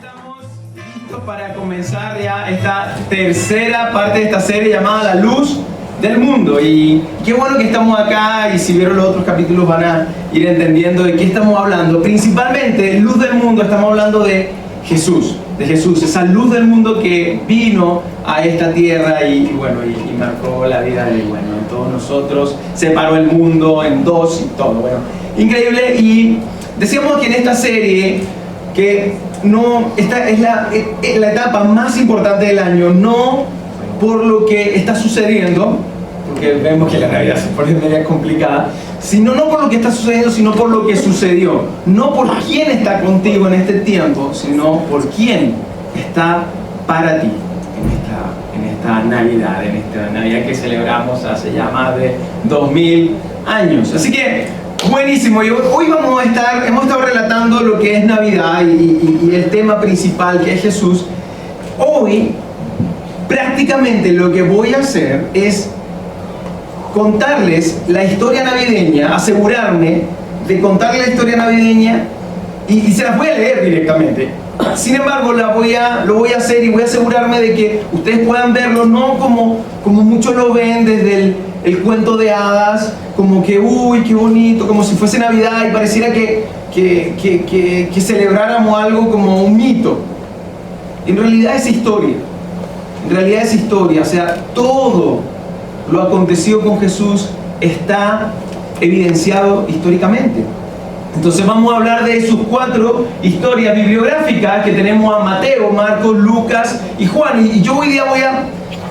estamos listos para comenzar ya esta tercera parte de esta serie llamada La Luz del Mundo. Y qué bueno que estamos acá, y si vieron los otros capítulos van a ir entendiendo de qué estamos hablando. Principalmente, Luz del Mundo, estamos hablando de Jesús, esa luz del mundo que vino a esta tierra y marcó la vida de todos nosotros, separó el mundo en dos y todo, increíble. Y decíamos que en esta serie que esta es la etapa más importante del año, no por lo que está sucediendo, porque vemos que la Navidad se pone media complicada, no por lo que está sucediendo, sino por lo que sucedió. No por quién está contigo en este tiempo, sino por quién está para ti en esta Navidad que celebramos hace ya más de 2000 años. Así que, buenísimo. Y hoy hemos estado relatando lo que es Navidad y el tema principal, que es Jesús. Hoy, prácticamente lo que voy a hacer es contarles la historia navideña, asegurarme de contarles la historia navideña y se las voy a leer directamente. Sin embargo, lo voy a hacer y voy a asegurarme de que ustedes puedan verlo, no como muchos lo ven desde el cuento de hadas, como que, uy, qué bonito, como si fuese Navidad y pareciera que celebráramos algo como un mito. En realidad es historia. O sea, todo lo acontecido con Jesús está evidenciado históricamente. Entonces vamos a hablar de sus 4 historias bibliográficas que tenemos a Mateo, Marcos, Lucas y Juan. Y yo hoy día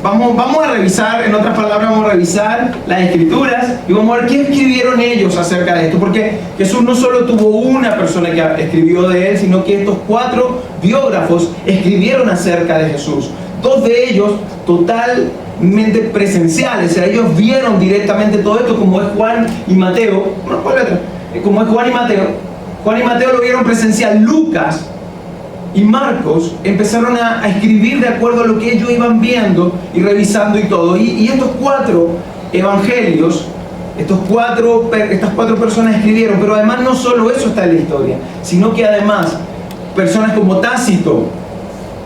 vamos a revisar, en otras palabras, vamos a revisar las escrituras y vamos a ver qué escribieron ellos acerca de esto. Porque Jesús no solo tuvo una persona que escribió de él, sino que estos 4 biógrafos escribieron acerca de Jesús. 2 de ellos totalmente presenciales, o sea, ellos vieron directamente todo esto, como es Juan y Mateo. Como es Juan y Mateo. Juan y Mateo lo vieron presencial. Lucas y Marcos empezaron a escribir de acuerdo a lo que ellos iban viendo y revisando y todo. Y estos 4 evangelios, estas 4 personas escribieron, pero además no solo eso está en la historia, sino que además personas como Tácito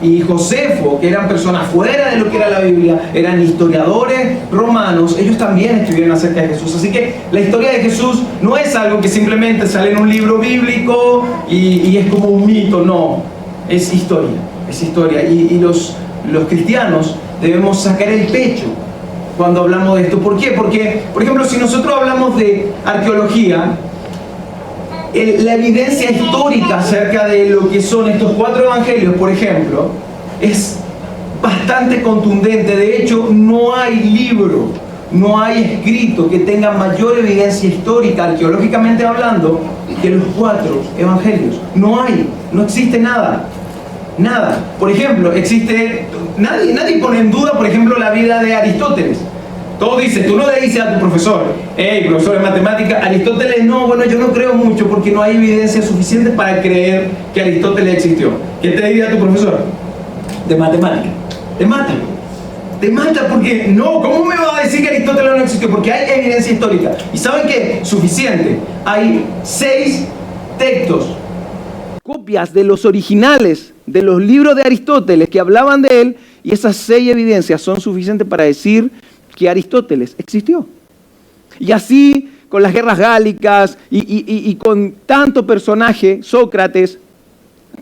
y Josefo, que eran personas fuera de lo que era la Biblia, eran historiadores romanos, ellos también escribieron acerca de Jesús. Así que la historia de Jesús no es algo que simplemente sale en un libro bíblico y es como un mito, no, es historia. Y los cristianos debemos sacar el pecho cuando hablamos de esto. ¿Por qué? Porque, por ejemplo, si nosotros hablamos de arqueología, la evidencia histórica acerca de lo que son estos 4 evangelios, por ejemplo, es bastante contundente. De hecho, no hay libro, no hay escrito que tenga mayor evidencia histórica, arqueológicamente hablando, que los 4 evangelios. No existe nada. Por ejemplo, nadie pone en duda, por ejemplo, la vida de Aristóteles. Todo dice, tú no le dices a tu profesor, hey, profesor de matemática, Aristóteles yo no creo mucho porque no hay evidencia suficiente para creer que Aristóteles existió. ¿Qué te diría tu profesor de matemática? Te mata porque no, ¿cómo me va a decir que Aristóteles no existió? Porque hay evidencia histórica. ¿Y saben qué? Suficiente. Hay 6 textos, copias de los originales de los libros de Aristóteles que hablaban de él, y esas 6 evidencias son suficientes para decir que Aristóteles existió. Y así con las guerras gálicas y con tanto personaje, Sócrates,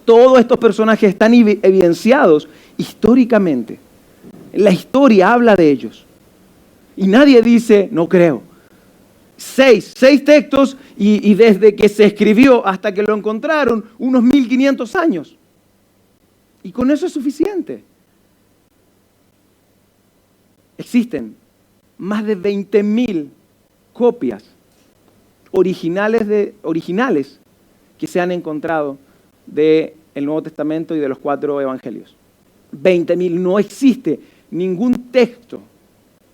todos estos personajes están evidenciados históricamente. La historia habla de ellos. Y nadie dice, no creo. 6 textos y desde que se escribió hasta que lo encontraron, unos 1500 años. Y con eso es suficiente. Existen más de 20.000 copias originales que se han encontrado del Nuevo Testamento y de los 4 evangelios. 20.000. No existe ningún texto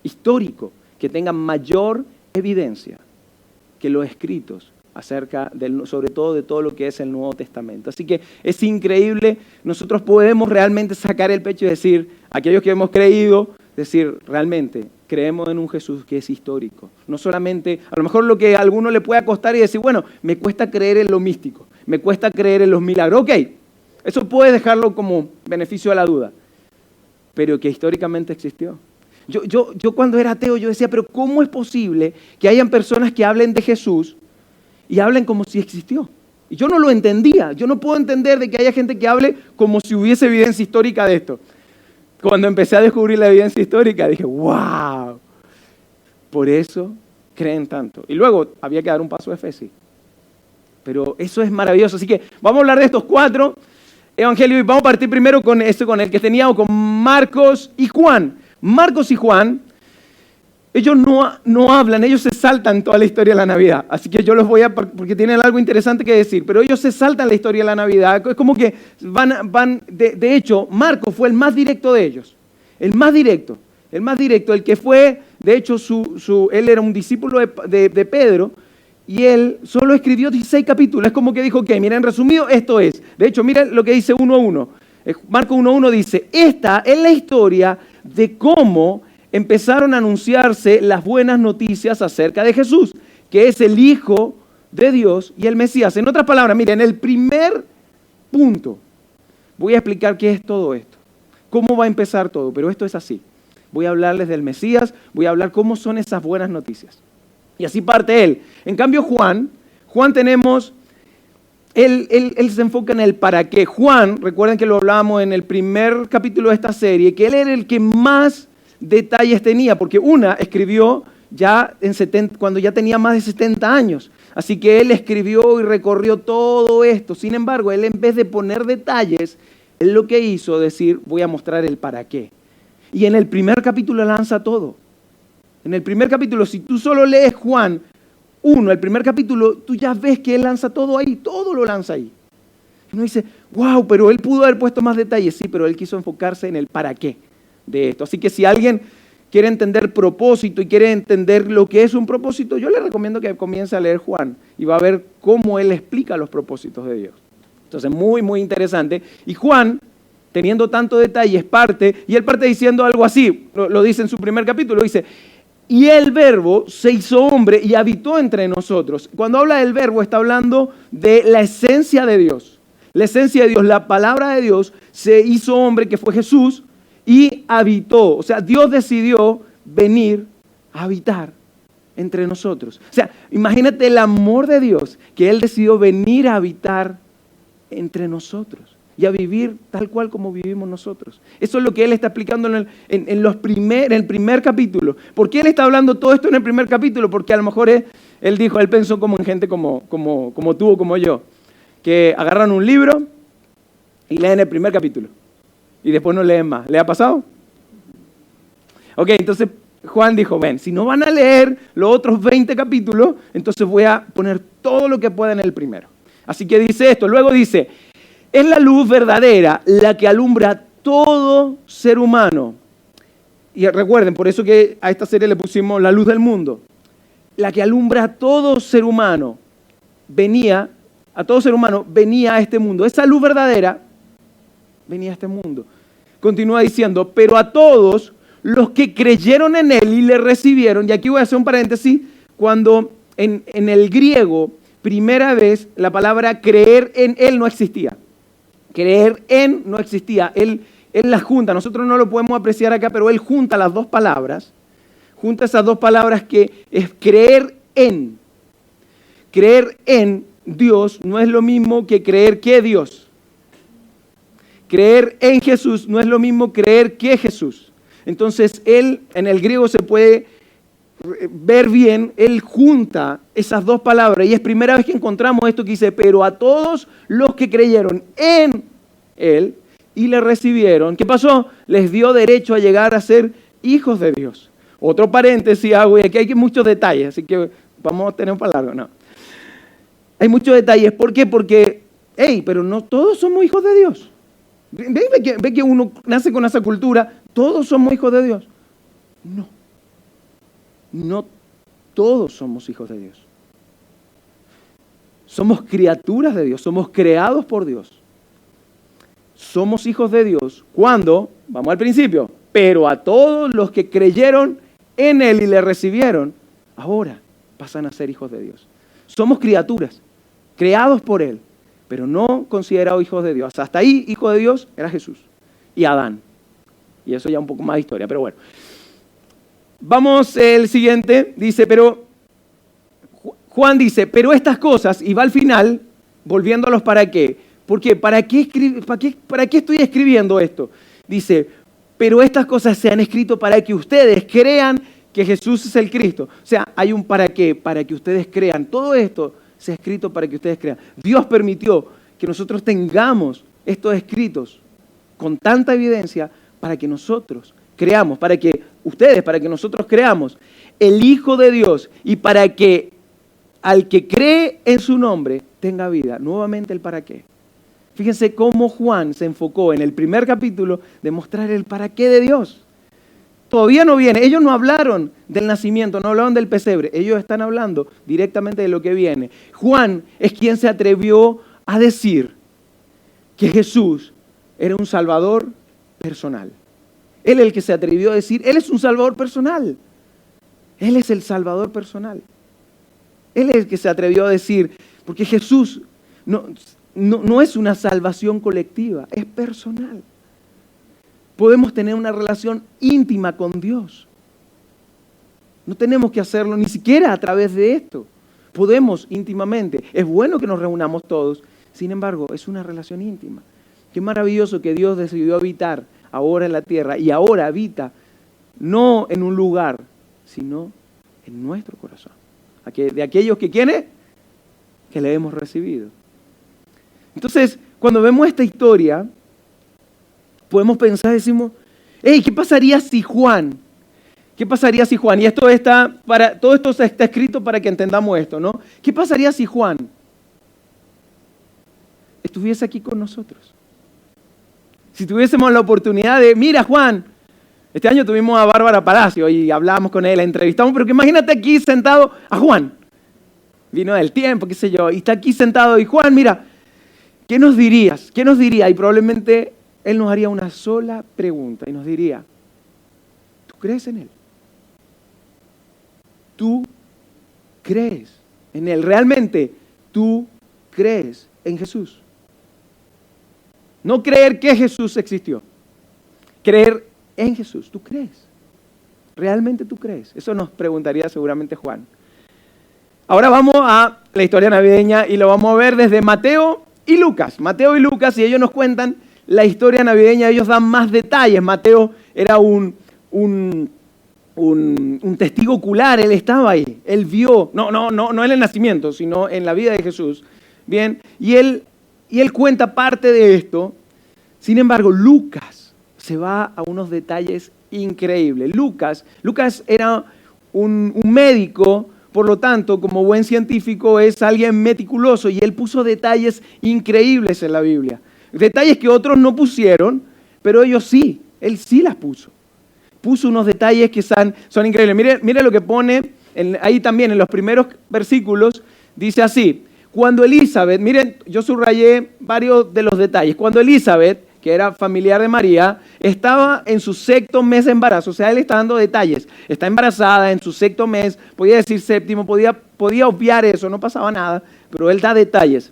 histórico que tenga mayor evidencia que los escritos acerca sobre todo de todo lo que es el Nuevo Testamento. Así que es increíble. Nosotros podemos realmente sacar el pecho y decir, aquellos que hemos creído, decir, realmente creemos en un Jesús que es histórico. No solamente, a lo mejor lo que a alguno le pueda costar y decir, bueno, me cuesta creer en lo místico, me cuesta creer en los milagros. Ok, Eso puedes dejarlo como beneficio a la duda, pero que históricamente existió. Yo cuando era ateo, yo decía, pero ¿cómo es posible que hayan personas que hablen de Jesús y hablen como si existió? Y yo no lo entendía. Yo no puedo entender de que haya gente que hable como si hubiese evidencia histórica de esto. Cuando empecé a descubrir la evidencia histórica, dije, wow, por eso creen tanto. Y luego había que dar un paso de fe, sí. Pero eso es maravilloso. Así que vamos a hablar de estos 4 evangelios y vamos a partir primero con con el que teníamos, con Marcos y Juan. Marcos y Juan, ellos no hablan, ellos se saltan toda la historia de la Navidad. Así que yo los voy a, porque tienen algo interesante que decir, pero ellos se saltan la historia de la Navidad. Es como que de hecho, Marcos fue el más directo de ellos. El más directo, el que fue, de hecho, él era un discípulo de Pedro y él solo escribió 16 capítulos. Es como que dijo, ok, miren, resumido, esto es. De hecho, miren lo que dice 1:1. Marcos 1:1 dice, esta es la historia de cómo empezaron a anunciarse las buenas noticias acerca de Jesús, que es el Hijo de Dios y el Mesías. En otras palabras, miren, en el primer punto voy a explicar qué es todo esto, cómo va a empezar todo, pero esto es así. Voy a hablarles del Mesías, voy a hablar cómo son esas buenas noticias. Y así parte él. En cambio, Juan tenemos... Él se enfoca en el para qué. Juan, recuerden que lo hablábamos en el primer capítulo de esta serie, que él era el que más detalles tenía, porque escribió ya cuando ya tenía más de 70 años. Así que él escribió y recorrió todo esto. Sin embargo, él en vez de poner detalles, él lo que hizo decir, voy a mostrar el para qué. Y en el primer capítulo lanza todo. En el primer capítulo, si tú solo lees Juan 1, el primer capítulo, tú ya ves que él lanza todo ahí, todo lo lanza ahí. Uno dice, wow, pero él pudo haber puesto más detalles. Sí, pero él quiso enfocarse en el para qué de esto. Así que si alguien quiere entender propósito y quiere entender lo que es un propósito, yo le recomiendo que comience a leer Juan y va a ver cómo él explica los propósitos de Dios. Entonces, muy, muy interesante. Y Juan, teniendo tanto detalle, él parte diciendo algo así, lo dice en su primer capítulo, dice, y el Verbo se hizo hombre y habitó entre nosotros. Cuando habla del Verbo, está hablando de la esencia de Dios. La esencia de Dios, la palabra de Dios, se hizo hombre, que fue Jesús, y habitó. O sea, Dios decidió venir a habitar entre nosotros. O sea, imagínate el amor de Dios, que Él decidió venir a habitar entre nosotros y a vivir tal cual como vivimos nosotros. Eso es lo que él está explicando en el primer capítulo. ¿Por qué él está hablando todo esto en el primer capítulo? Porque a lo mejor él pensó como en gente como tú o como yo, que agarran un libro y leen el primer capítulo y después no leen más. ¿Le ha pasado? Ok, entonces Juan dijo, ven, si no van a leer los otros 20 capítulos, entonces voy a poner todo lo que pueda en el primero. Así que dice esto, luego dice, es la luz verdadera la que alumbra a todo ser humano. Y recuerden, por eso que a esta serie le pusimos la luz del mundo. La que alumbra a todo ser humano venía a este mundo. Esa luz verdadera venía a este mundo. Continúa diciendo, pero a todos los que creyeron en él y le recibieron, y aquí voy a hacer un paréntesis, cuando en el griego, primera vez, la palabra creer en él no existía. Creer en no existía. Él las junta. Nosotros no lo podemos apreciar acá, pero él junta las dos palabras. Junta esas dos palabras que es creer en. Creer en Dios no es lo mismo que creer que Dios. Creer en Jesús no es lo mismo creer que Jesús. Entonces, él en el griego se puede ver bien, él junta esas dos palabras y es primera vez que encontramos esto que dice, pero a todos los que creyeron en él y le recibieron, ¿qué pasó? Les dio derecho a llegar a ser hijos de Dios. Otro paréntesis hago y aquí hay muchos detalles, así que vamos a tener para largo, no. Hay muchos detalles, ¿por qué? Porque, pero no todos somos hijos de Dios. Ve que uno nace con esa cultura, todos somos hijos de Dios. No todos somos hijos de Dios. Somos criaturas de Dios, somos creados por Dios. Somos hijos de Dios cuando, vamos al principio, pero a todos los que creyeron en él y le recibieron, ahora pasan a ser hijos de Dios. Somos criaturas, creados por él, pero no considerados hijos de Dios. Hasta ahí, hijo de Dios era Jesús y Adán. Y eso ya un poco más de historia, pero bueno. Vamos, el siguiente, dice, pero Juan dice, pero estas cosas, y va al final, volviendo a los para qué. ¿Por qué? ¿Para qué estoy escribiendo esto? Dice, pero estas cosas se han escrito para que ustedes crean que Jesús es el Cristo. O sea, hay un para qué, para que ustedes crean. Todo esto se ha escrito para que ustedes crean. Dios permitió que nosotros tengamos estos escritos con tanta evidencia para que nosotros creamos, para que nosotros creamos el Hijo de Dios y para que al que cree en su nombre tenga vida. Nuevamente el para qué. Fíjense cómo Juan se enfocó en el primer capítulo de mostrar el para qué de Dios. Todavía no viene. Ellos no hablaron del nacimiento, no hablaron del pesebre. Ellos están hablando directamente de lo que viene. Juan es quien se atrevió a decir que Jesús era un salvador personal. Él es el que se atrevió a decir, Él es un salvador personal. Él es el salvador personal. Él es el que se atrevió a decir, porque Jesús no es una salvación colectiva, es personal. Podemos tener una relación íntima con Dios. No tenemos que hacerlo ni siquiera a través de esto. Podemos íntimamente. Es bueno que nos reunamos todos. Sin embargo, es una relación íntima. Qué maravilloso que Dios decidió habitar ahora en la tierra y ahora habita no en un lugar, sino en nuestro corazón. De aquellos que ¿quiénes? Que le hemos recibido. Entonces, cuando vemos esta historia, podemos pensar, decimos, hey, ¿qué pasaría si Juan? ¿Qué pasaría si Juan? Y todo esto está escrito para que entendamos esto, ¿no? ¿Qué pasaría si Juan estuviese aquí con nosotros? Si tuviésemos la oportunidad de, mira Juan, este año tuvimos a Bárbara Palacio y hablamos con él, la entrevistamos, pero que imagínate aquí sentado a Juan. Vino del tiempo, qué sé yo, y está aquí sentado y Juan, mira, ¿qué nos dirías? ¿Qué nos diría? Y probablemente él nos haría una sola pregunta y nos diría, ¿tú crees en Él? ¿Tú crees en Él? ¿Realmente tú crees en Jesús? No creer que Jesús existió, creer en Jesús. ¿Tú crees? ¿Realmente tú crees? Eso nos preguntaría seguramente Juan. Ahora vamos a la historia navideña y lo vamos a ver desde Mateo y Lucas. Mateo y Lucas, y ellos nos cuentan la historia navideña, ellos dan más detalles. Mateo era un testigo ocular, él estaba ahí, él vio, no en el nacimiento, sino en la vida de Jesús. Bien, y él cuenta parte de esto. Sin embargo, Lucas se va a unos detalles increíbles. Lucas era un médico, por lo tanto, como buen científico, es alguien meticuloso y él puso detalles increíbles en la Biblia. Detalles que otros no pusieron, pero ellos sí, él sí las puso. Puso unos detalles que son increíbles. Mire lo que pone ahí también en los primeros versículos, dice así, cuando Elizabeth, miren, yo subrayé varios de los detalles, cuando Elizabeth, que era familiar de María, estaba en su 6º mes de embarazo, o sea, él está dando detalles, está embarazada en su 6º mes, podía decir 7º, podía obviar eso, no pasaba nada, pero él da detalles.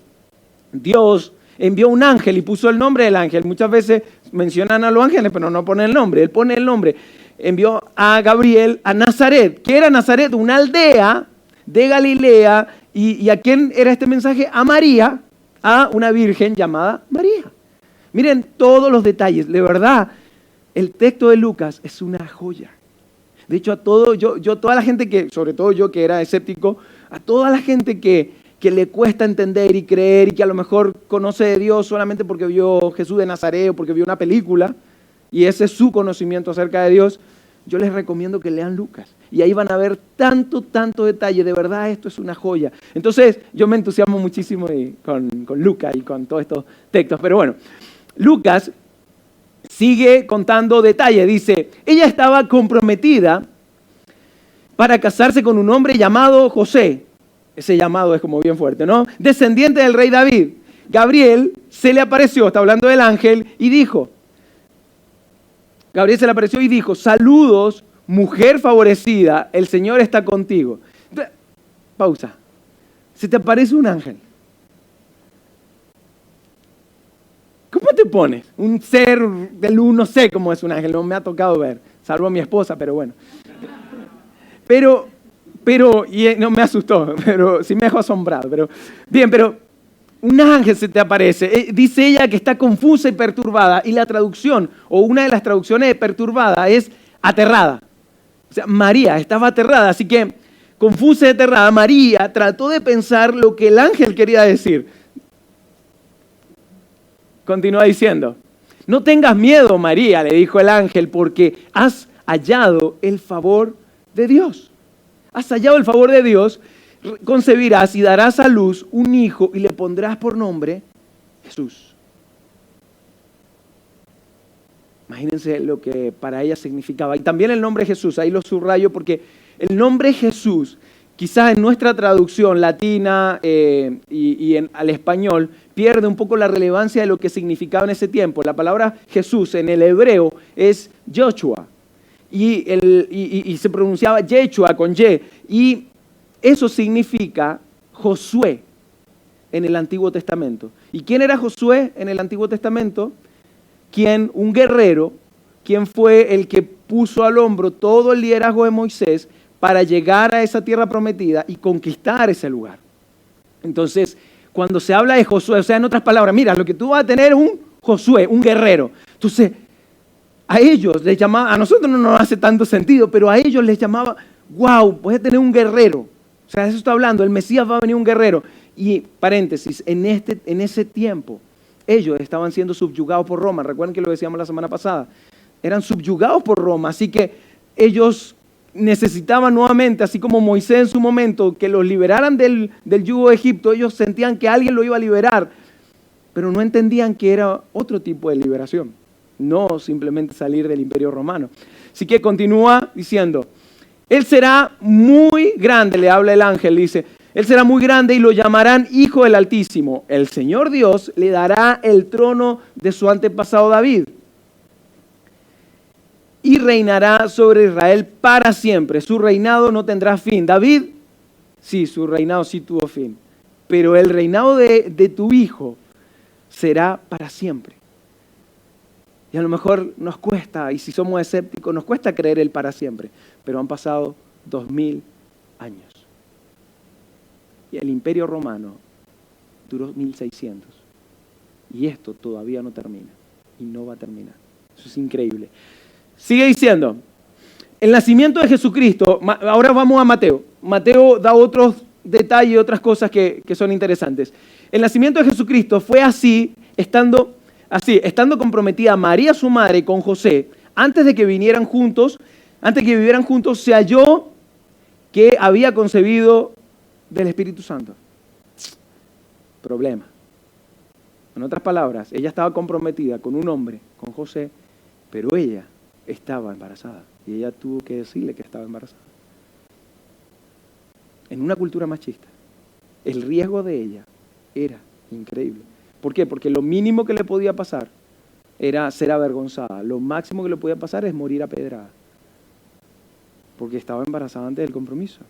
Dios envió un ángel y puso el nombre del ángel. Muchas veces mencionan a los ángeles, pero no ponen el nombre. Él pone el nombre. Envió a Gabriel a Nazaret. ¿Qué era Nazaret? Una aldea de Galilea. ¿Y a quién era este mensaje? A María, a una virgen llamada María. Miren todos los detalles. De verdad, el texto de Lucas es una joya. De hecho, toda la gente que, sobre todo yo que era escéptico, a toda la gente que le cuesta entender y creer y que a lo mejor conoce de Dios solamente porque vio Jesús de Nazaret o porque vio una película y ese es su conocimiento acerca de Dios, yo les recomiendo que lean Lucas y ahí van a ver tanto detalle. De verdad esto es una joya. Entonces yo me entusiasmo muchísimo con Lucas y con todos estos textos, pero bueno, Lucas sigue contando detalles. Dice, ella estaba comprometida para casarse con un hombre llamado José. Ese llamado es como bien fuerte, ¿no? Descendiente del rey David. Gabriel se le apareció, está hablando del ángel, y dijo, Gabriel se le apareció y dijo, saludos, mujer favorecida, el Señor está contigo. Pausa. Se te aparece un ángel. le pones? Un ser de luz, no sé cómo es un ángel, no me ha tocado ver, salvo a mi esposa, pero bueno. Pero, no me asustó, pero sí me dejó asombrado. Pero un ángel se te aparece. Dice ella que está confusa y perturbada, y la traducción, o una de las traducciones de perturbada es aterrada. O sea, María estaba aterrada, así que confusa y aterrada, María trató de pensar lo que el ángel quería decir. Continúa diciendo, no tengas miedo, María, le dijo el ángel, porque has hallado el favor de Dios. Has hallado el favor de Dios, concebirás y darás a luz un hijo y le pondrás por nombre Jesús. Imagínense lo que para ella significaba. Y también el nombre Jesús, ahí lo subrayo porque el nombre Jesús, quizás en nuestra traducción latina al español, pierde un poco la relevancia de lo que significaba en ese tiempo. La palabra Jesús en el hebreo es Yoshua y se pronunciaba Yeshua con Y. Y eso significa Josué en el Antiguo Testamento. ¿Y quién era Josué en el Antiguo Testamento? Un guerrero, quien fue el que puso al hombro todo el liderazgo de Moisés para llegar a esa tierra prometida y conquistar ese lugar. Entonces, cuando se habla de Josué, o sea, en otras palabras, mira, lo que tú vas a tener es un Josué, un guerrero. Entonces, a ellos les llamaba, a nosotros no nos hace tanto sentido, pero a ellos les llamaba, wow, puedes tener un guerrero. O sea, eso está hablando, el Mesías va a venir un guerrero. Y, paréntesis, en ese tiempo, ellos estaban siendo subyugados por Roma. Recuerden que lo decíamos la semana pasada. Eran subyugados por Roma, así que ellos necesitaban nuevamente, así como Moisés en su momento, que los liberaran del yugo de Egipto. Ellos sentían que alguien lo iba a liberar, pero no entendían que era otro tipo de liberación, no simplemente salir del imperio romano. Así que continúa diciendo, él será muy grande, le habla el ángel, dice, él será muy grande y lo llamarán Hijo del Altísimo. El Señor Dios le dará el trono de su antepasado David y reinará sobre Israel para siempre. Su reinado no tendrá fin. David, sí, su reinado sí tuvo fin, pero el reinado de tu hijo será para siempre. Y a lo mejor nos cuesta, y si somos escépticos, nos cuesta creer el para siempre, pero han pasado 2000 años. Y el imperio romano duró 1600. Y esto todavía no termina. Y no va a terminar. Eso es increíble. Sigue diciendo, el nacimiento de Jesucristo, ahora vamos a Mateo. Mateo da otros detalles, otras cosas que son interesantes. El nacimiento de Jesucristo fue estando comprometida María su madre con José, antes de que vivieran juntos, se halló que había concebido del Espíritu Santo. Problema. En otras palabras, ella estaba comprometida con un hombre, con José, pero ella estaba embarazada y ella tuvo que decirle que estaba embarazada. En una cultura machista, el riesgo de ella era increíble. ¿Por qué? Porque lo mínimo que le podía pasar era ser avergonzada. Lo máximo que le podía pasar es morir apedrada. Porque estaba embarazada antes del compromiso.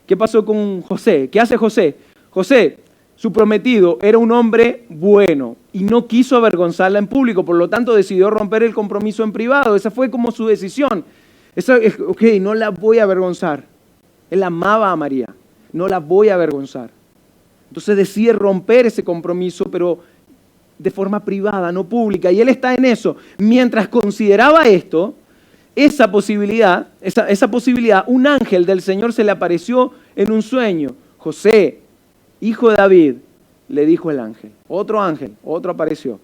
¿Qué pasó con José? ¿Qué hace José? José, su prometido, era un hombre bueno y no quiso avergonzarla en público, por lo tanto decidió romper el compromiso en privado. Esa fue como su decisión. Ok, no la voy a avergonzar. Él amaba a María, no la voy a avergonzar. Entonces decide romper ese compromiso, pero de forma privada, no pública. Y él está en eso. Mientras consideraba esto, esa posibilidad, un ángel del Señor se le apareció en un sueño. José, hijo de David, le dijo el ángel. Otro ángel, otro apareció.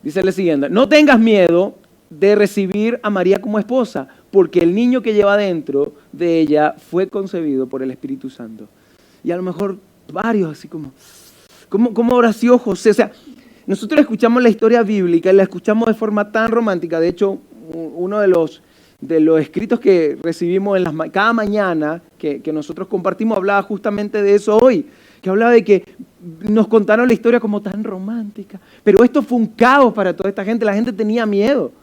Dice el siguiente, no tengas miedo de recibir a María como esposa, porque el niño que lleva dentro de ella fue concebido por el Espíritu Santo. Y a lo mejor varios así como, ¿cómo habrá sido José? O sea, nosotros escuchamos la historia bíblica y la escuchamos de forma tan romántica. De hecho, uno de los escritos que recibimos cada mañana que nosotros compartimos hablaba justamente de eso hoy. Que hablaba de que nos contaron la historia como tan romántica. Pero esto fue un caos para toda esta gente. La gente tenía miedo.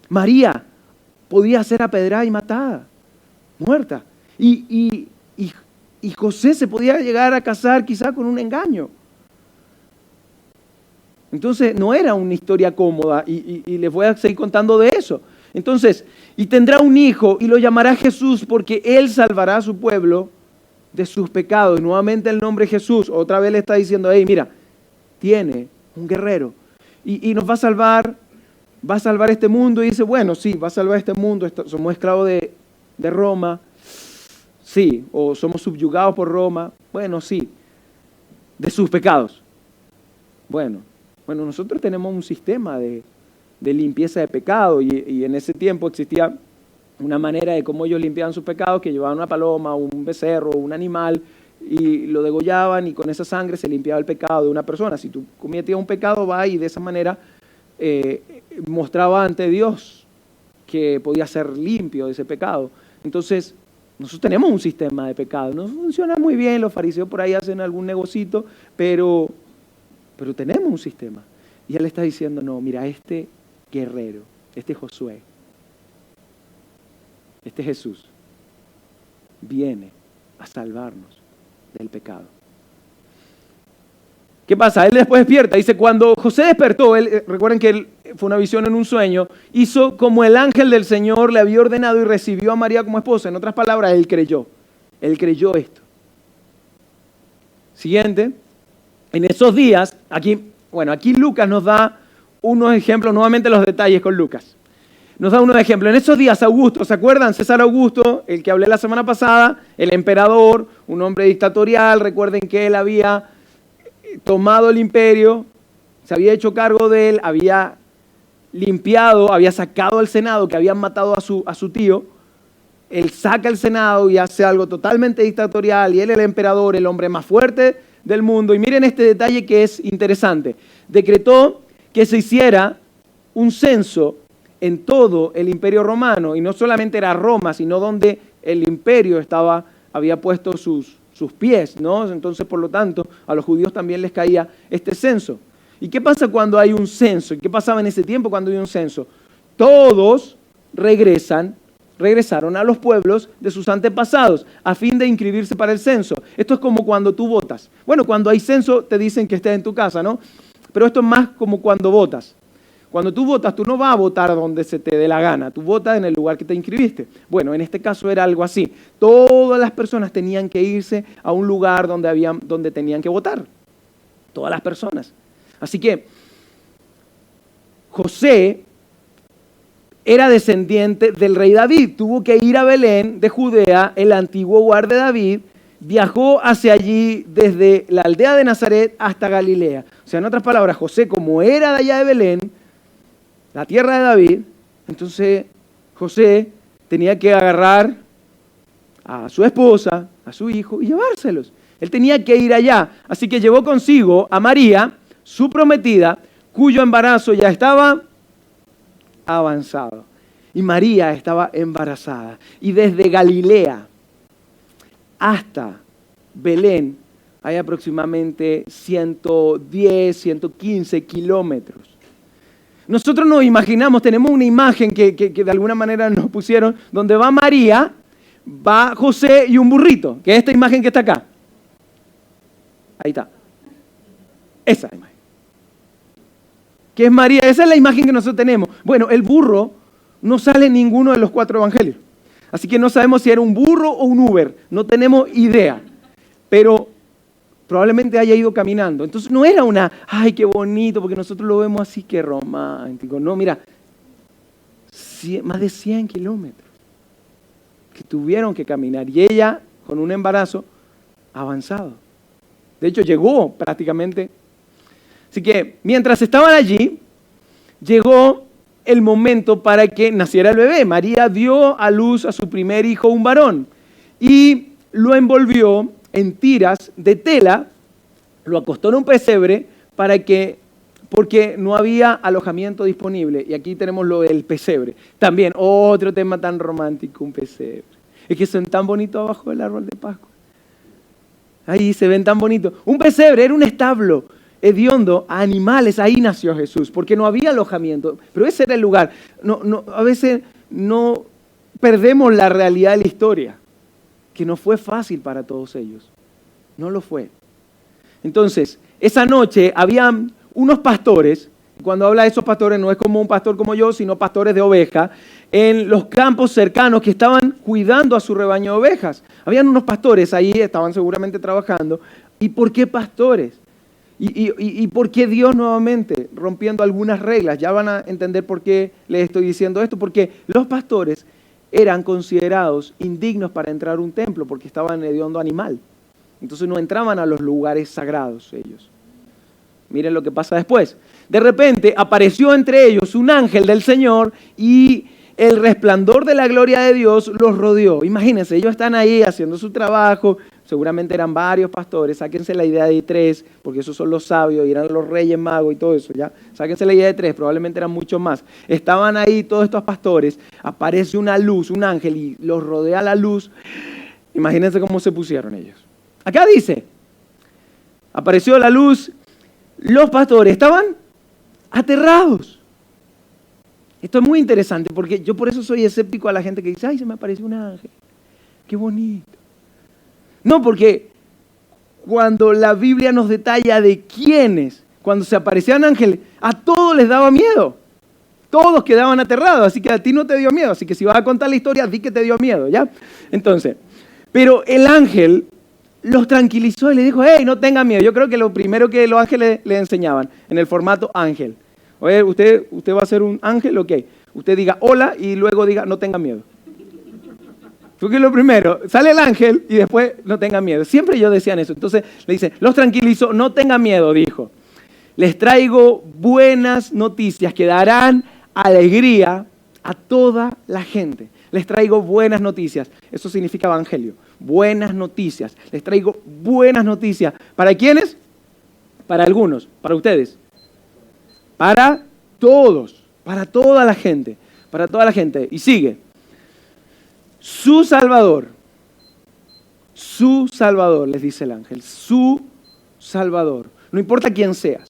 María podía ser apedrada y matada, muerta. Y José se podía llegar a casar quizá con un engaño. Entonces no era una historia cómoda y les voy a seguir contando de eso. Entonces, y tendrá un hijo y lo llamará Jesús porque él salvará a su pueblo de sus pecados. Y nuevamente el nombre Jesús, otra vez le está diciendo, hey, mira, tiene un guerrero y nos va a salvar este mundo. Y dice, bueno, sí, va a salvar este mundo, somos esclavos de Roma, sí, o somos subyugados por Roma, bueno, sí, de sus pecados. Bueno, nosotros tenemos un sistema de limpieza de pecado y en ese tiempo existía una manera de cómo ellos limpiaban sus pecados, que llevaban una paloma, un becerro, un animal y lo degollaban y con esa sangre se limpiaba el pecado de una persona. Si tú cometías un pecado, va y de esa manera mostraba ante Dios que podía ser limpio de ese pecado. Entonces, nosotros tenemos un sistema de pecado. No funciona muy bien, los fariseos por ahí hacen algún negocito, pero tenemos un sistema. Y él está diciendo, no, mira, este guerrero, este Josué, este Jesús, viene a salvarnos del pecado. ¿Qué pasa? Él después despierta. Dice, cuando José despertó, recuerden que él fue una visión en un sueño, hizo como el ángel del Señor le había ordenado y recibió a María como esposa. En otras palabras, él creyó esto. Siguiente. En esos días, aquí Lucas nos da unos ejemplos, nuevamente los detalles con Lucas. Nos da unos ejemplos. En esos días, Augusto, ¿se acuerdan? César Augusto, el que hablé la semana pasada, el emperador, un hombre dictatorial. Recuerden que él había tomado el imperio, se había hecho cargo de él, había limpiado, había sacado al Senado, que habían matado a su tío. Él saca el Senado y hace algo totalmente dictatorial, y él es el emperador, el hombre más fuerte del mundo. Y miren este detalle que es interesante. Decretó que se hiciera un censo en todo el imperio romano, y no solamente era Roma, sino donde el imperio había puesto sus pies, ¿no? Entonces, por lo tanto, a los judíos también les caía este censo. ¿Y qué pasa cuando hay un censo? ¿Y qué pasaba en ese tiempo cuando hay un censo? Todos regresaron a los pueblos de sus antepasados a fin de inscribirse para el censo. Esto es como cuando tú votas. Bueno, cuando hay censo te dicen que estés en tu casa, ¿no? Pero esto es más como cuando votas. Cuando tú votas, tú no vas a votar donde se te dé la gana, tú votas en el lugar que te inscribiste. Bueno, en este caso era algo así. Todas las personas tenían que irse a un lugar donde tenían que votar. Todas las personas. Así que José era descendiente del rey David. Tuvo que ir a Belén de Judea, el antiguo hogar de David. Viajó hacia allí desde la aldea de Nazaret hasta Galilea. O sea, en otras palabras, José, como era de allá de Belén, la tierra de David, entonces José tenía que agarrar a su esposa, a su hijo y llevárselos. Él tenía que ir allá. Así que llevó consigo a María, su prometida, cuyo embarazo ya estaba avanzado. Y María estaba embarazada. Y desde Galilea hasta Belén hay aproximadamente 110, 115 kilómetros. Nosotros nos imaginamos, tenemos una imagen que de alguna manera nos pusieron, donde va María, va José y un burrito, que es esta imagen que está acá. Ahí está. Esa imagen. ¿Qué es María? Esa es la imagen que nosotros tenemos. Bueno, el burro no sale en ninguno de los 4 evangelios. Así que no sabemos si era un burro o un Uber. No tenemos idea. Pero probablemente haya ido caminando. Entonces no era ay, qué bonito, porque nosotros lo vemos así, qué romántico. No, mira, más de 100 kilómetros que tuvieron que caminar. Y ella, con un embarazo avanzado. De hecho, llegó prácticamente. Así que mientras estaban allí, llegó el momento para que naciera el bebé. María dio a luz a su primer hijo, un varón, y lo envolvió en tiras de tela, lo acostó en un pesebre porque no había alojamiento disponible. Y aquí tenemos lo del pesebre. También otro tema tan romántico, un pesebre. Es que son tan bonitos abajo del árbol de Pascua. Ahí se ven tan bonitos. Un pesebre era un establo hediondo a animales. Ahí nació Jesús, porque no había alojamiento. Pero ese era el lugar. A veces no perdemos la realidad de la historia, que no fue fácil para todos ellos. No lo fue. Entonces, esa noche había unos pastores. Cuando habla de esos pastores no es como un pastor como yo, sino pastores de ovejas, en los campos cercanos que estaban cuidando a su rebaño de ovejas. Habían unos pastores ahí, estaban seguramente trabajando. ¿Y por qué pastores? ¿Y por qué Dios nuevamente rompiendo algunas reglas? Ya van a entender por qué les estoy diciendo esto. Porque los pastores eran considerados indignos para entrar a un templo porque estaban hediondo animal. Entonces no entraban a los lugares sagrados ellos. Miren lo que pasa después. De repente apareció entre ellos un ángel del Señor y el resplandor de la gloria de Dios los rodeó. Imagínense, ellos están ahí haciendo su trabajo, seguramente eran varios pastores, sáquense la idea de 3, porque esos son los sabios, y eran los reyes magos y todo eso, ¿ya? Sáquense la idea de 3, probablemente eran muchos más. Estaban ahí todos estos pastores, aparece una luz, un ángel, y los rodea la luz. Imagínense cómo se pusieron ellos. Acá dice, apareció la luz, los pastores estaban aterrados. Esto es muy interesante porque yo por eso soy escéptico a la gente que dice, ay, se me apareció un ángel, qué bonito. No, porque cuando la Biblia nos detalla de quiénes, cuando se aparecían ángeles, a todos les daba miedo. Todos quedaban aterrados, así que a ti no te dio miedo. Así que si vas a contar la historia, di que te dio miedo, ¿ya? Entonces, pero el ángel los tranquilizó y le dijo, hey, no tengan miedo. Yo creo que lo primero que los ángeles le enseñaban, en el formato ángel. Oye, usted va a ser un ángel, ok. Usted diga hola y luego diga no tenga miedo. Porque lo primero, sale el ángel y después no tenga miedo. Siempre ellos decían eso. Entonces le dice, los tranquilizo, no tenga miedo, dijo. Les traigo buenas noticias que darán alegría a toda la gente. Les traigo buenas noticias. Eso significa evangelio. Buenas noticias. Les traigo buenas noticias. ¿Para quiénes? Para algunos. ¿Para ustedes? Para todos, para toda la gente, para toda la gente. Y sigue. Su Salvador, les dice el ángel, su Salvador. No importa quién seas,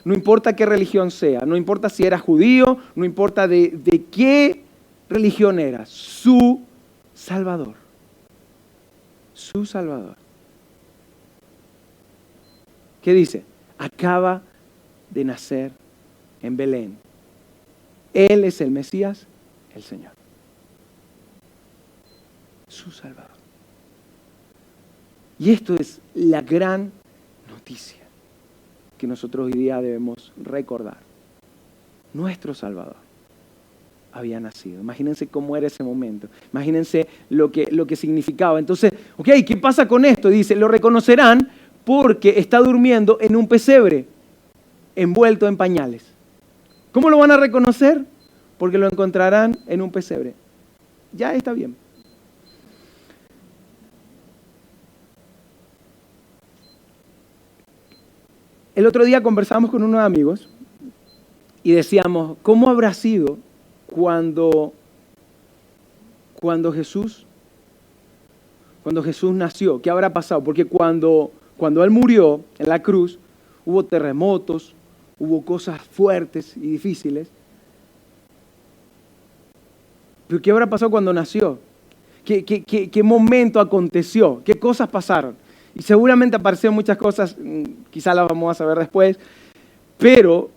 no importa qué religión sea, no importa si eras judío, no importa de qué religión eras, su Salvador. Su Salvador. ¿Qué dice? Acaba de nacer en Belén. Él es el Mesías, el Señor. Su Salvador. Y esto es la gran noticia que nosotros hoy día debemos recordar. Nuestro Salvador había nacido. Imagínense cómo era ese momento. Imagínense lo que significaba. Entonces, ok, ¿qué pasa con esto? Dice, lo reconocerán porque está durmiendo en un pesebre, envuelto en pañales. ¿Cómo lo van a reconocer? Porque lo encontrarán en un pesebre. Ya está bien. El otro día conversamos con unos amigos y decíamos, ¿cómo habrá sido cuando Jesús nació? ¿Qué habrá pasado? Porque cuando Él murió en la cruz, hubo terremotos, hubo cosas fuertes y difíciles. Pero ¿qué habrá pasado cuando nació? ¿Qué momento aconteció? ¿Qué cosas pasaron? Y seguramente aparecieron muchas cosas, quizás las vamos a saber después, pero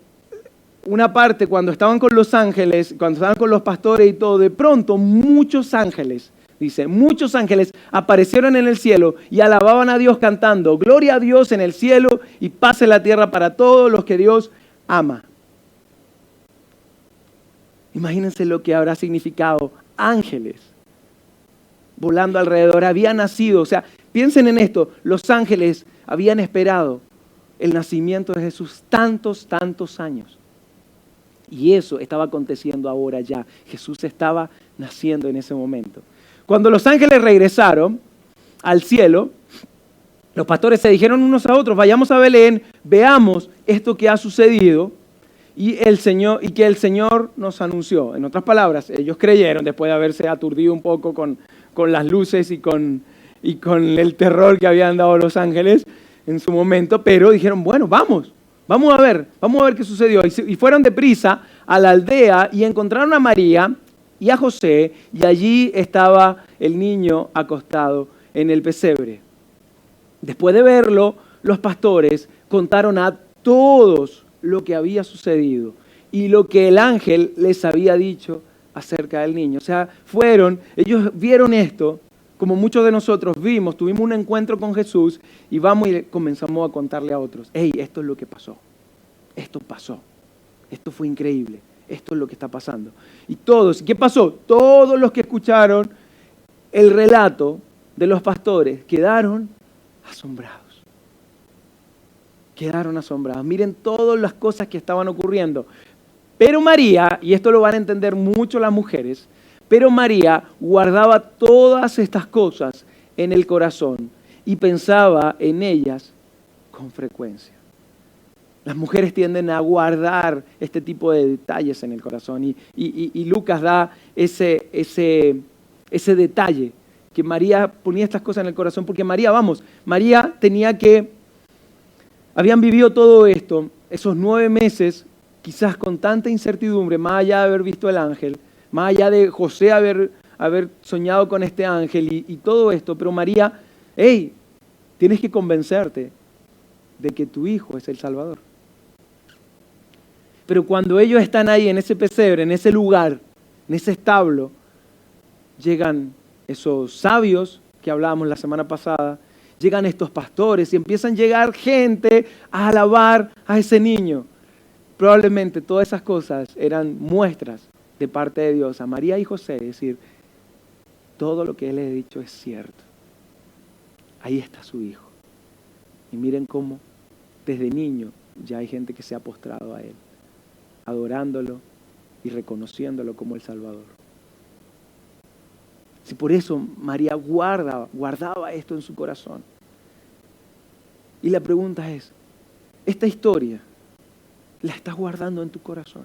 una parte cuando estaban con los ángeles, cuando estaban con los pastores y todo, de pronto muchos ángeles, dice, muchos ángeles aparecieron en el cielo y alababan a Dios cantando, gloria a Dios en el cielo y paz en la tierra para todos los que Dios ama. Imagínense lo que habrá significado ángeles volando alrededor, había nacido, o sea, piensen en esto, los ángeles habían esperado el nacimiento de Jesús tantos años. Y eso estaba aconteciendo ahora ya. Jesús estaba naciendo en ese momento. Cuando los ángeles regresaron al cielo, los pastores se dijeron unos a otros, vayamos a Belén, veamos esto que ha sucedido y que el Señor nos anunció. En otras palabras, ellos creyeron después de haberse aturdido un poco con las luces y con el terror que habían dado los ángeles en su momento, pero dijeron, bueno, vamos a ver qué sucedió. Y fueron deprisa a la aldea y encontraron a María y a José, y allí estaba el niño acostado en el pesebre. Después de verlo, los pastores contaron a todos lo que había sucedido y lo que el ángel les había dicho acerca del niño. O sea, ellos vieron esto, como muchos de nosotros vimos, tuvimos un encuentro con Jesús y vamos y comenzamos a contarle a otros, hey, esto es lo que pasó, esto pasó, esto fue increíble, esto es lo que está pasando. Y todos, ¿qué pasó? Todos los que escucharon el relato de los pastores quedaron asombrados. Quedaron asombrados. Miren todas las cosas que estaban ocurriendo. Pero María, y esto lo van a entender mucho las mujeres, pero María guardaba todas estas cosas en el corazón y pensaba en ellas con frecuencia. Las mujeres tienden a guardar este tipo de detalles en el corazón y Lucas da ese detalle, que María ponía estas cosas en el corazón, porque María habían vivido todo esto, esos 9 meses, quizás con tanta incertidumbre, más allá de haber visto el ángel, más allá de José haber soñado con este ángel y todo esto, pero María, hey, tienes que convencerte de que tu hijo es el Salvador. Pero cuando ellos están ahí en ese pesebre, en ese lugar, en ese establo, llegan esos sabios que hablábamos la semana pasada, llegan estos pastores y empiezan a llegar gente a alabar a ese niño. Probablemente todas esas cosas eran muestras de parte de Dios a María y José, es decir, todo lo que Él les ha dicho es cierto. Ahí está su hijo. Y miren cómo desde niño ya hay gente que se ha postrado a Él, adorándolo y reconociéndolo como el Salvador. Si por eso María guardaba esto en su corazón. Y la pregunta es, ¿esta historia la estás guardando en tu corazón?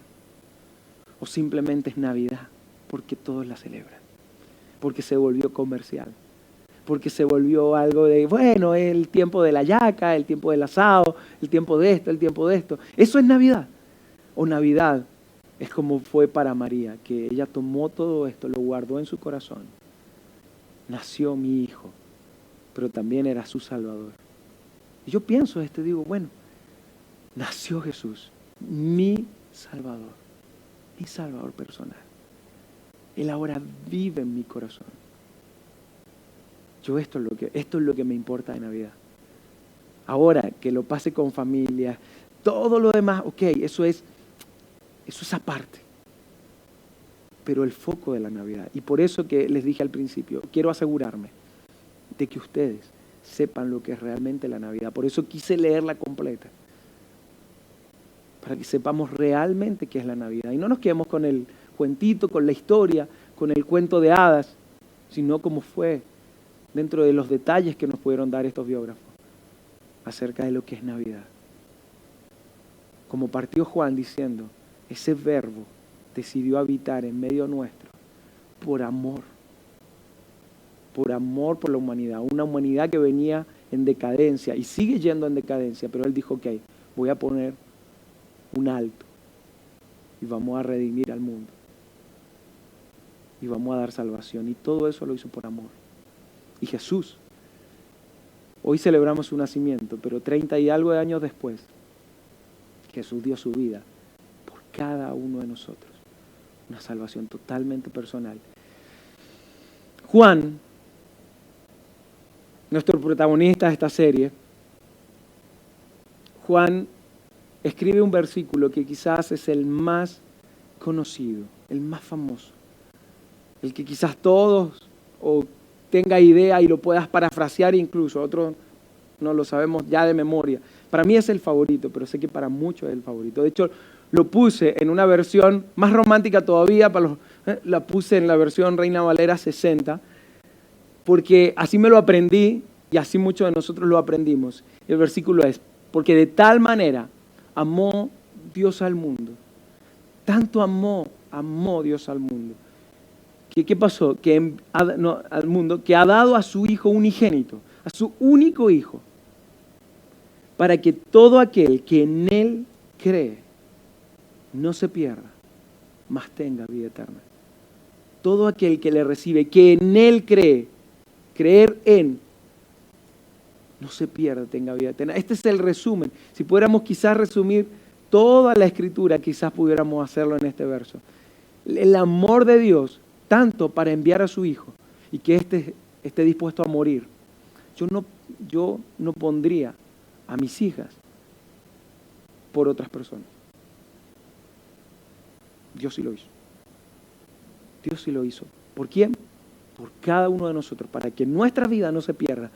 ¿O simplemente es Navidad porque todos la celebran? Porque se volvió comercial. Porque se volvió algo de, bueno, el tiempo de la yaca, el tiempo del asado, el tiempo de esto, el tiempo de esto. ¿Eso es Navidad? ¿O Navidad es como fue para María, que ella tomó todo esto, lo guardó en su corazón? Nació mi hijo, pero también era su Salvador. Y yo pienso digo, bueno, nació Jesús, mi Salvador personal. Él ahora vive en mi corazón. Esto es lo que me importa de Navidad. Ahora que lo pase con familia, todo lo demás, ok, eso es aparte. Pero el foco de la Navidad. Y por eso que les dije al principio, quiero asegurarme de que ustedes sepan lo que es realmente la Navidad. Por eso quise leerla completa. Para que sepamos realmente qué es la Navidad. Y no nos quedemos con el cuentito, con la historia, con el cuento de hadas, sino como fue dentro de los detalles que nos pudieron dar estos biógrafos acerca de lo que es Navidad. Como partió Juan diciendo, ese verbo decidió habitar en medio nuestro por amor por la humanidad, una humanidad que venía en decadencia y sigue yendo en decadencia, pero Él dijo, ok, voy a poner un alto y vamos a redimir al mundo y vamos a dar salvación, y todo eso lo hizo por amor. Y Jesús, hoy celebramos su nacimiento, pero 30 y algo de años después, Jesús dio su vida por cada uno de nosotros. Una salvación totalmente personal. Juan, nuestro protagonista de esta serie, Juan escribe un versículo que quizás es el más conocido, el más famoso, el que quizás todos o tenga idea y lo puedas parafrasear incluso, otros no lo sabemos ya de memoria. Para mí es el favorito, pero sé que para muchos es el favorito. De hecho, lo puse en una versión más romántica todavía, la puse en la versión Reina Valera 60, porque así me lo aprendí y así muchos de nosotros lo aprendimos. El versículo es, porque de tal manera amó Dios al mundo, tanto amó Dios al mundo. ¿Qué pasó? Al mundo, que ha dado a su Hijo unigénito, a su único Hijo, para que todo aquel que en Él cree no se pierda, mas tenga vida eterna. Todo aquel que le recibe, que en Él cree, creer en, no se pierda, tenga vida eterna. Este es el resumen. Si pudiéramos quizás resumir toda la Escritura, quizás pudiéramos hacerlo en este verso. El amor de Dios, tanto para enviar a su Hijo y que éste esté dispuesto a morir. Yo no pondría a mis hijas por otras personas. Dios sí lo hizo. Dios sí lo hizo. ¿Por quién? Por cada uno de nosotros, para que nuestra vida no se pierda,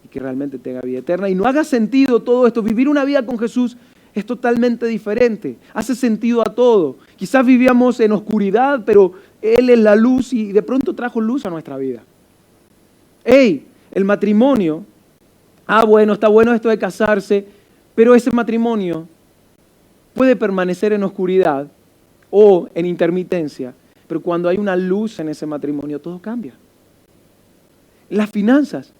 y que realmente tenga vida eterna. Y no haga sentido todo esto. Vivir una vida con Jesús es totalmente diferente. Hace sentido a todo. Quizás vivíamos en oscuridad, pero Él es la luz y de pronto trajo luz a nuestra vida. El matrimonio, bueno, está bueno esto de casarse, pero ese matrimonio puede permanecer en oscuridad o en intermitencia, pero cuando hay una luz en ese matrimonio, todo cambia. Las finanzas.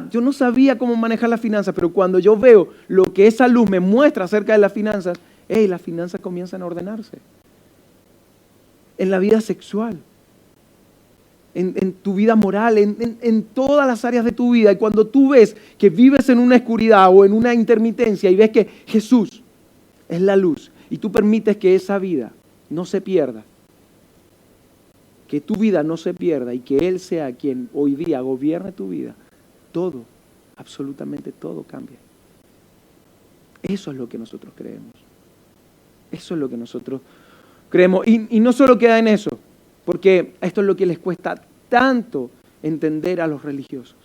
Yo no sabía cómo manejar las finanzas, pero cuando yo veo lo que esa luz me muestra acerca de las finanzas comienzan a ordenarse. En la vida sexual, en tu vida moral, en todas las áreas de tu vida. Y cuando tú ves que vives en una oscuridad o en una intermitencia y ves que Jesús es la luz y tú permites que esa vida no se pierda, que tu vida no se pierda y que Él sea quien hoy día gobierne tu vida, todo, absolutamente todo cambia. Eso es lo que nosotros creemos. Eso es lo que nosotros creemos. Y no solo queda en eso, porque esto es lo que les cuesta tanto entender a los religiosos.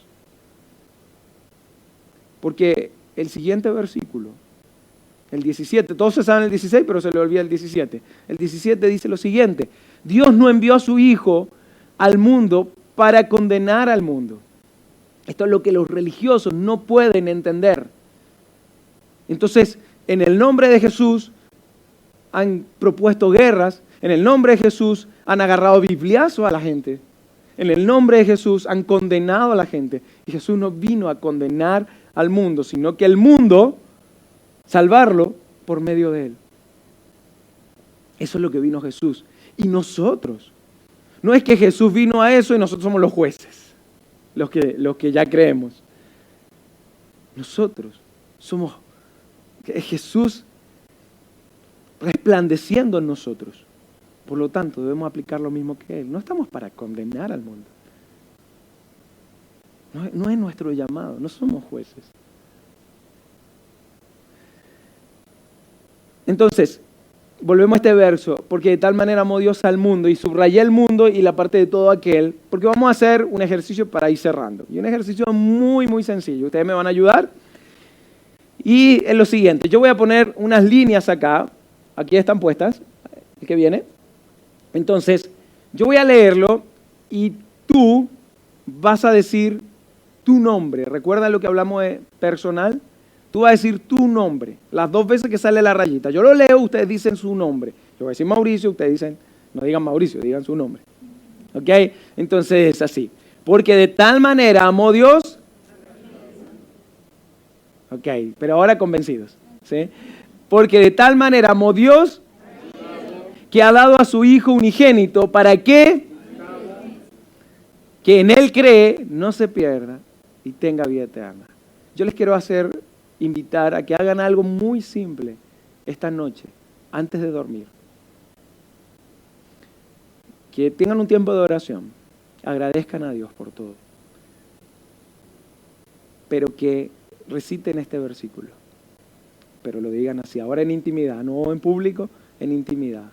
Porque el siguiente versículo, el 17, todos se saben el 16, pero se le olvida el 17. El 17 dice lo siguiente: Dios no envió a su Hijo al mundo para condenar al mundo. Esto es lo que los religiosos no pueden entender. Entonces, en el nombre de Jesús han propuesto guerras, en el nombre de Jesús han agarrado bibliazos a la gente, en el nombre de Jesús han condenado a la gente. Y Jesús no vino a condenar al mundo, sino que el mundo, salvarlo por medio de Él. Eso es lo que vino Jesús. Y nosotros, no es que Jesús vino a eso y nosotros somos los jueces, los que ya creemos. Nosotros somos Jesús resplandeciendo en nosotros. Por lo tanto, debemos aplicar lo mismo que Él. No estamos para condenar al mundo. No es nuestro llamado, no somos jueces. Entonces, volvemos a este verso, porque de tal manera amó Dios al mundo, y subrayé el mundo y la parte de todo aquel, porque vamos a hacer un ejercicio para ir cerrando. Y un ejercicio muy, muy sencillo. Ustedes me van a ayudar. Y es lo siguiente, yo voy a poner unas líneas acá, aquí están puestas, el que viene. Entonces, yo voy a leerlo y tú vas a decir tu nombre. ¿Recuerdan lo que hablamos de personal? Tú vas a decir tu nombre, las dos veces que sale la rayita. Yo lo leo, ustedes dicen su nombre. Yo voy a decir Mauricio, ustedes dicen, no digan Mauricio, digan su nombre. ¿Ok? Entonces es así. Porque de tal manera amó Dios. Ok, pero ahora convencidos. ¿Sí? Porque de tal manera amó Dios que ha dado a su Hijo unigénito para que en Él cree, no se pierda y tenga vida eterna. Yo les quiero invitar a que hagan algo muy simple esta noche, antes de dormir. Que tengan un tiempo de oración, agradezcan a Dios por todo, pero que reciten este versículo, pero lo digan así, ahora en intimidad, no en público, en intimidad,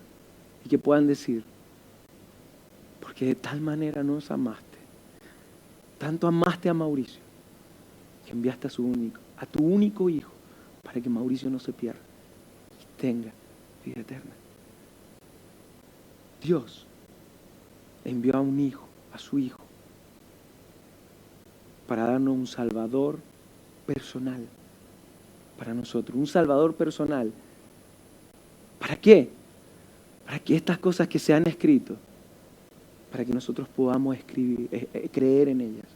y que puedan decir, porque de tal manera nos amaste, tanto amaste a Mauricio, que enviaste a tu único Hijo, para que Mauricio no se pierda y tenga vida eterna. Dios envió a un Hijo, a su Hijo, para darnos un Salvador personal para nosotros, un Salvador personal. ¿Para qué? Para que estas cosas que se han escrito, para que nosotros podamos creer en ellas.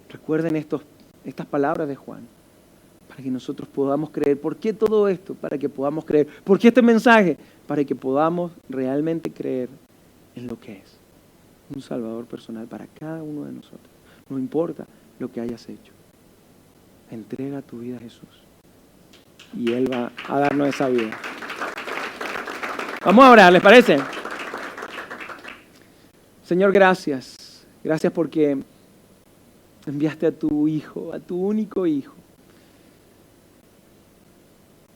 Recuerden estas palabras de Juan, para que nosotros podamos creer. ¿Por qué todo esto? Para que podamos creer. ¿Por qué este mensaje? Para que podamos realmente creer en lo que es un Salvador personal para cada uno de nosotros. No importa lo que hayas hecho. Entrega tu vida a Jesús. y Él va a darnos esa vida. Vamos a orar, ¿les parece? Señor, gracias. Gracias porque enviaste a tu Hijo, a tu único Hijo,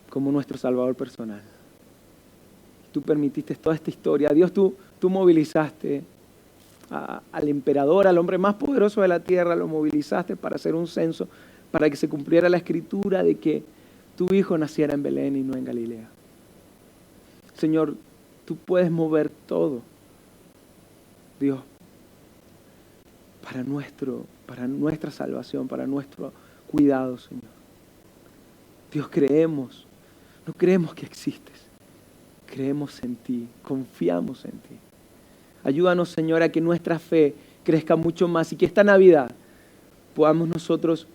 como nuestro Salvador personal. Tú permitiste toda esta historia. Dios, tú movilizaste al emperador, al hombre más poderoso de la tierra, lo movilizaste para hacer un censo, para que se cumpliera la escritura de que tu Hijo naciera en Belén y no en Galilea. Señor, tú puedes mover todo, Dios, para nuestra salvación, para nuestro cuidado, Señor. Dios, no creemos que existes, creemos en ti, confiamos en ti. Ayúdanos, Señor, a que nuestra fe crezca mucho más y que esta Navidad podamos nosotros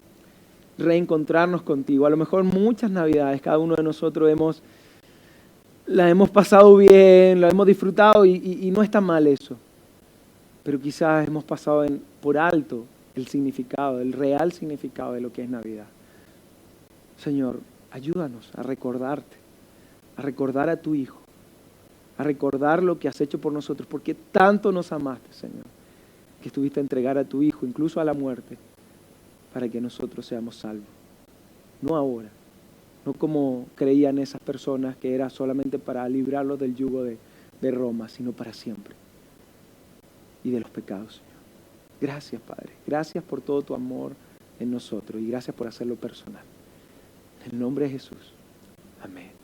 reencontrarnos contigo. A lo mejor muchas Navidades, cada uno de nosotros la hemos pasado bien, la hemos disfrutado y no está mal eso. Pero quizás hemos pasado por alto el significado, el real significado de lo que es Navidad. Señor, ayúdanos a recordarte, a recordar a tu Hijo, a recordar lo que has hecho por nosotros, porque tanto nos amaste, Señor, que estuviste a entregar a tu Hijo, incluso a la muerte, para que nosotros seamos salvos. No ahora, no como creían esas personas que era solamente para librarlos del yugo de Roma, sino para siempre y de los pecados, Señor. Gracias, Padre. Gracias por todo tu amor en nosotros y gracias por hacerlo personal. En el nombre de Jesús. Amén.